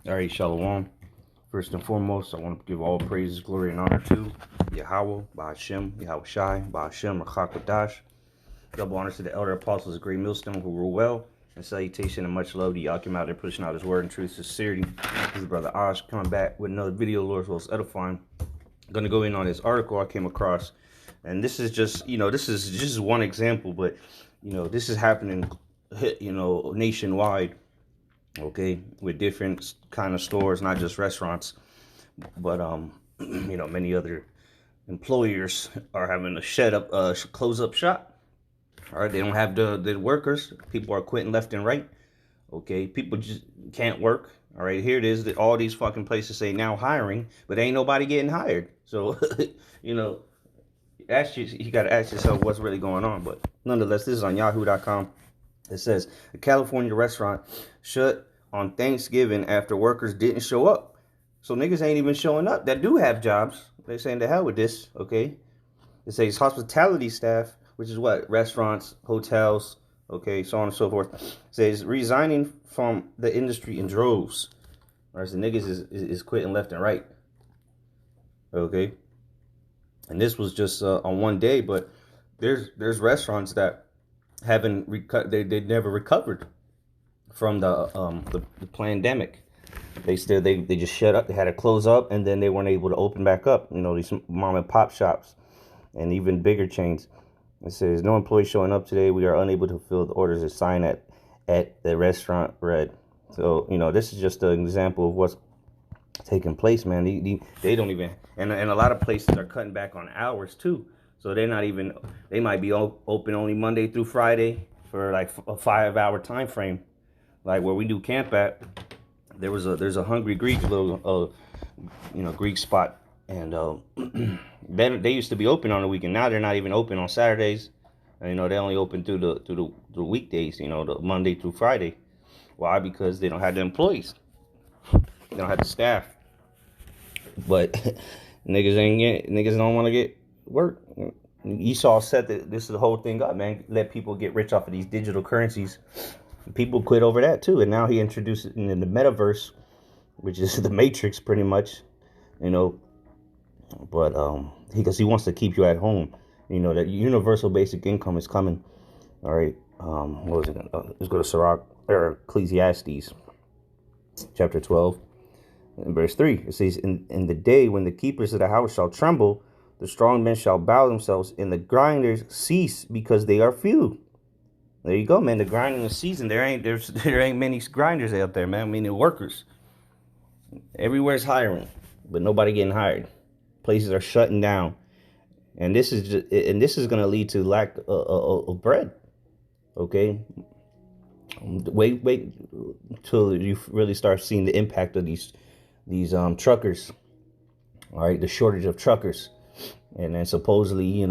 All right, Shalom. First and foremost, I want to give all praises, glory, and honor to Yahweh, Ba'ashem, Yahweh Shai, Ba'ashem, Rachak Double honors to the elder apostles of Great Millstone who rule well. And salutation and much love to y'all came out there pushing out his word and truth, sincerity. This is Brother Osh coming back with another video, Lord's will edifying. I'm going to go in on this article I came across. And this is just, this is just one example, but, this is happening, nationwide. Okay, with different kind of stores, not just restaurants, but many other employers are having to close up shop. All right, they don't have the workers. People are quitting left and right. Okay, people just can't work. All right, here it is that all these fucking places say now hiring, but ain't nobody getting hired. So you got to ask yourself what's really going on. But nonetheless, this is on Yahoo.com. It says a California restaurant shut on Thanksgiving after workers didn't show up. So niggas ain't even showing up that do have jobs. They're saying the hell with this, okay? It says hospitality staff, which is what? Restaurants, hotels, okay, so on and so forth. Says resigning from the industry in droves. All right, so niggas is quitting left and right. Okay? And this was just on one day, but there's restaurants that haven't they never recovered from the pandemic. They just shut up. They had to close up, and then they weren't able to open back up. These mom and pop shops and even bigger chains. It says no employees showing up today. We are unable to fill the orders assigned at the restaurant read. So this is just an example of what's taking place, man. They don't even, and a lot of places are cutting back on hours too. So they might be open only Monday through Friday for like a 5-hour time frame. Like where we do camp at, there's a Hungry Greek little, Greek spot. And then they used to be open on the weekend. Now they're not even open on Saturdays. And, they only open through the weekdays, the Monday through Friday. Why? Because they don't have the employees. They don't have the staff. But niggas don't want to get work. Esau set this is the whole thing up, man. Let people get rich off of these digital currencies. People quit over that too, and now he introduced it in the metaverse, which is the Matrix, pretty much. But because he wants to keep you at home. That universal basic income is coming. All right. What was it? Let's go to Sirach or Ecclesiastes, chapter 12, and verse 3. It says, "In the day when the keepers of the house shall tremble, the strong men shall bow themselves, and the grinders cease because they are few." There you go, man. The grinding season. There ain't many grinders out there, man. I mean, the workers. Everywhere's hiring, but nobody getting hired. Places are shutting down, and this is going to lead to lack of bread. Okay. Wait till you really start seeing the impact of these truckers. All right, the shortage of truckers, and then supposedly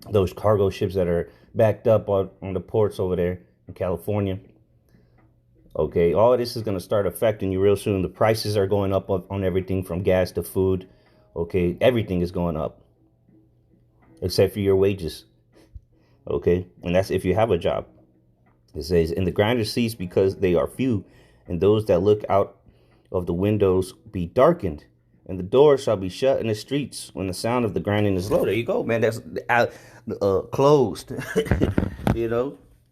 those cargo ships that are backed up on the ports over there in California. Okay, all of this is going to start affecting you real soon. The prices are going up on everything from gas to food. Okay, everything is going up except for your wages. Okay, and that's if you have a job. It says, "And the grinders cease because they are few, and those that look out of the windows be darkened, and the doors shall be shut in the streets when the sound of the grinding is low." There you go, man. That's closed.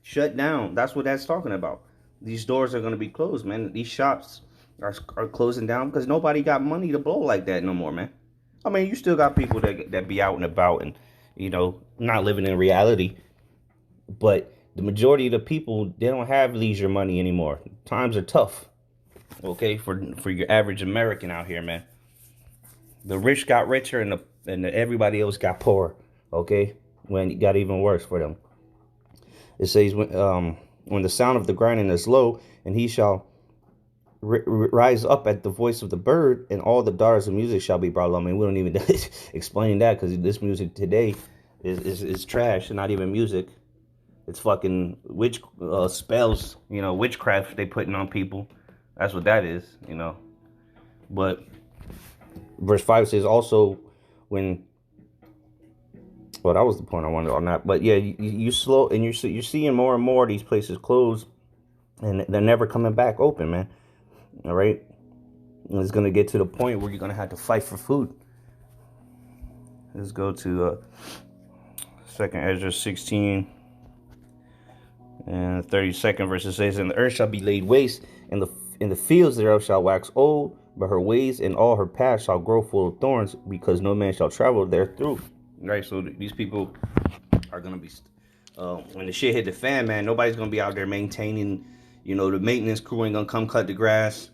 Shut down. That's what that's talking about. These doors are going to be closed, man. These shops are closing down because nobody got money to blow like that no more, man. I mean, you still got people that be out and about and, not living in reality. But the majority of the people, they don't have leisure money anymore. Times are tough, okay, for your average American out here, man. The rich got richer and everybody else got poorer, okay, when it got even worse for them. It says, when the sound of the grinding is low, and he shall rise up at the voice of the bird, and all the daughters of music shall be brought low. I mean, we don't even explain that because this music today is trash and not even music. It's fucking spells, witchcraft they putting on people. That's what that is, But verse 5 says also when Well, that was the point I wanted on that. But yeah, you slow, and you're seeing more and more of these places close, and they're never coming back open, man. All right. And it's going to get to the point where you're going to have to fight for food. Let's go to 2nd Esdras 16 and 32nd verse. It says, and the earth shall be laid waste, and the fields thereof shall wax old, but her ways and all her paths shall grow full of thorns, because no man shall travel there through. Right, so these people are gonna be, when the shit hit the fan, man, nobody's gonna be out there maintaining. The maintenance crew ain't gonna come cut the grass.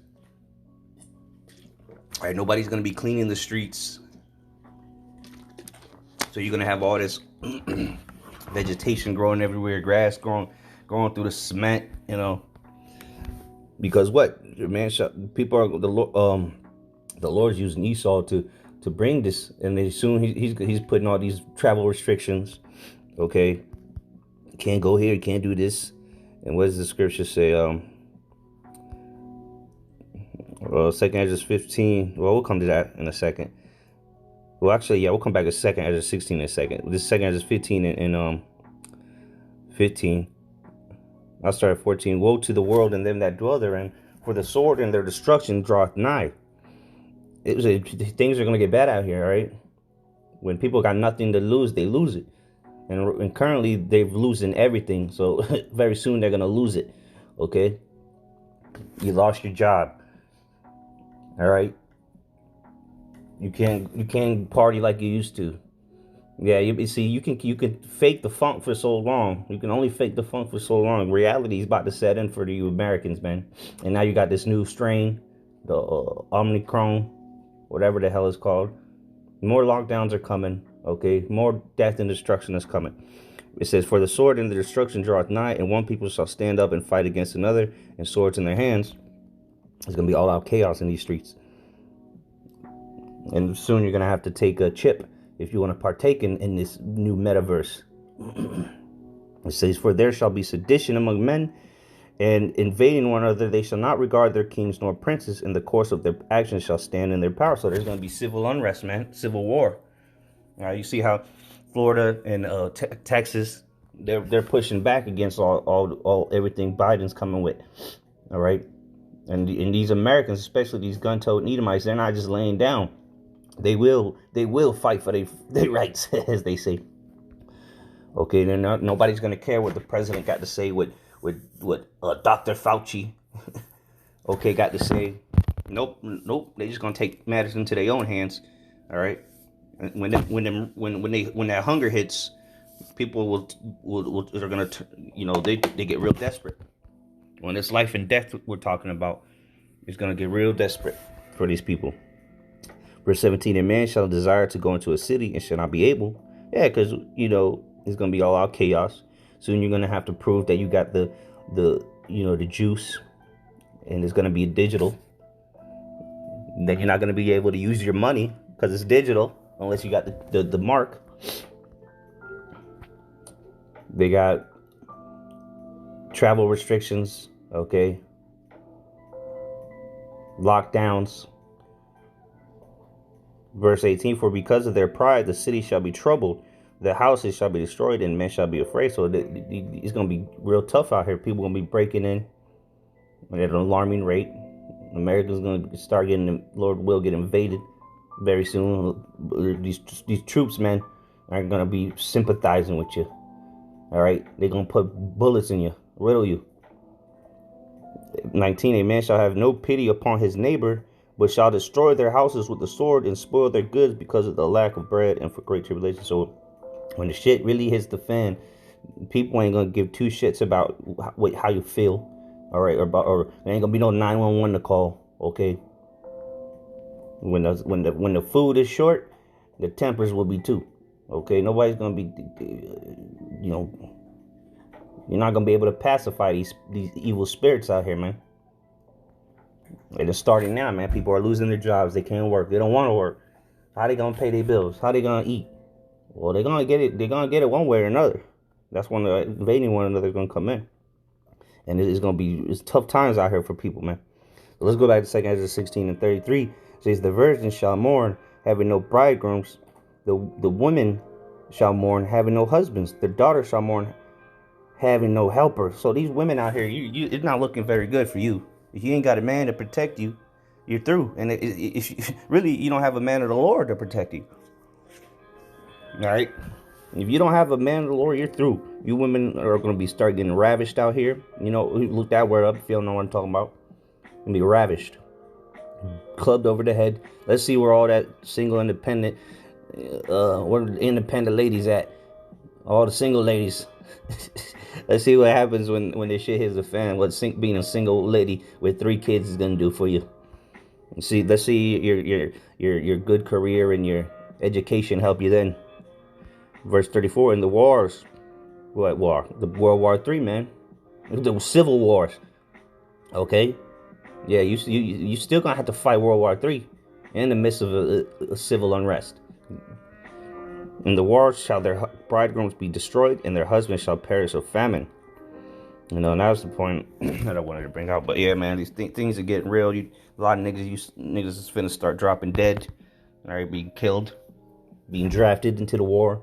All right, nobody's gonna be cleaning the streets. So you're gonna have all this vegetation growing everywhere, grass growing through the cement, because what, man, people are the Lord's using Esau to bring this, and then soon he's putting all these travel restrictions. Okay, can't go here, can't do this. And what does the scripture say? 2nd Esdras 15. Well, we'll come to that in a second. Well, actually, yeah, we'll come back to 2nd Esdras 16 in a second. This 2nd Esdras 15 and 15. I'll start at 14. Woe to the world and them that dwell therein, for the sword and their destruction draweth nigh. Things are going to get bad out here, all right? When people got nothing to lose, they lose it. And currently, they're losing everything. So very soon, they're going to lose it, okay? You lost your job, all right? You can't party like you used to. Yeah, you see, you can fake the funk for so long. You can only fake the funk for so long. Reality is about to set in for you Americans, man. And now you got this new strain, the Omicron, whatever the hell it's called. More lockdowns are coming, okay? More death and destruction is coming. It says, for the sword and the destruction draweth nigh, and one people shall stand up and fight against another, and swords in their hands. It's going to be all out chaos in these streets. And soon you're going to have to take a chip if you want to partake in this new metaverse. It says, for there shall be sedition among men, and invading one another, they shall not regard their kings nor princes, and the course of their actions shall stand in their power. So there's going to be civil unrest, man, civil war. All right, you see how Florida and Texas, they're pushing back against all everything Biden's coming with. All right, and these Americans, especially these gun-toting Edomites, they're not just laying down. They will fight for their rights, as they say. Okay, nobody's gonna care what the president got to say, what Dr. Fauci, okay, got to say. Nope. They just gonna take matters into their own hands. All right. When that hunger hits, people are gonna they get real desperate. When it's life and death we're talking about, it's gonna get real desperate for these people. Verse 17, and man shall desire to go into a city and shall not be able. Yeah, because it's gonna be all out chaos. Soon you're gonna have to prove that you got the juice, and it's gonna be digital. Then you're not gonna be able to use your money because it's digital unless you got the mark. They got travel restrictions, okay, lockdowns. Verse 18, for because of their pride, the city shall be troubled, the houses shall be destroyed, and men shall be afraid. So it's going to be real tough out here. People are going to be breaking in at an alarming rate. America's going to start getting, Lord will get invaded very soon. These troops, man, are going to be sympathizing with you. All right? They're going to put bullets in you, riddle you. 19, a man shall have no pity upon his neighbor, but shall destroy their houses with the sword and spoil their goods because of the lack of bread and for great tribulation. So when the shit really hits the fan, people ain't gonna give two shits about how you feel, all right, or there ain't gonna be no 911 to call, okay? When the food is short, the tempers will be too, okay? Nobody's gonna be, you're not gonna be able to pacify these evil spirits out here, man. And it's starting now, man. People are losing their jobs. They can't work. They don't want to work. How they gonna pay their bills? How they gonna eat? Well, they're gonna get it. They're gonna get it one way or another. That's when the invading one another is gonna come in, and it's tough times out here for people, man. So let's go back to 2nd Esdras 16 and 33. It says, the virgin shall mourn, having no bridegrooms. The women shall mourn, having no husbands. The daughter shall mourn, having no helper. So these women out here, it's not looking very good for you. If you ain't got a man to protect you, you're through. And if you, really, you don't have a man of the Lord to protect you. All right? If you don't have a man of the Lord, you're through. You women are going to be start getting ravished out here. You know, look that word up if you don't know what I'm talking about. Going to be ravished. Clubbed over the head. Let's see where all that single independent, where the independent ladies at. All the single ladies. Let's see what happens when this shit hits the fan. What being a single lady with 3 kids is gonna do for you. Let's see your good career and your education help you then. Verse 34, in the wars. What war? The World War III, man. The civil wars. Okay? Yeah, you still gonna have to fight World War III in the midst of a civil unrest. In the wars shall their bridegrooms be destroyed, and their husbands shall perish of famine. You know, and that was the point that I wanted to bring out. But yeah, man, these things are getting real. A lot of niggas is finna start dropping dead. All right, being killed, being drafted into the war.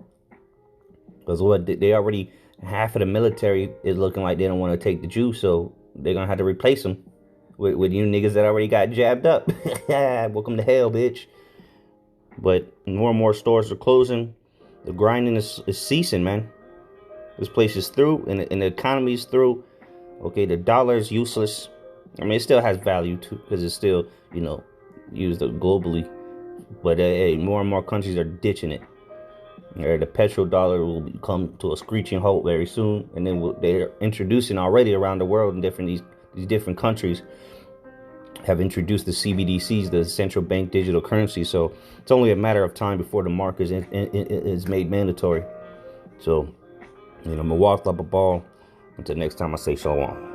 Because what they already, half of the military is looking like they don't want to take the Jews, so they're gonna have to replace them with you niggas that already got jabbed up. Welcome to hell, bitch. But more and more stores are closing. The grinding is ceasing, man. This place is through, and the economy is through. Okay, the dollar is useless. I mean, it still has value too, because it's still, you know, used globally. But hey, more and more countries are ditching it. The petrodollar will come to a screeching halt very soon, and then they're introducing already around the world in these different countries have introduced the CBDCs, the central bank digital currency. So it's only a matter of time before the mark is made mandatory. So, you know, Milwaukee up a ball. Until next time, I say shalom.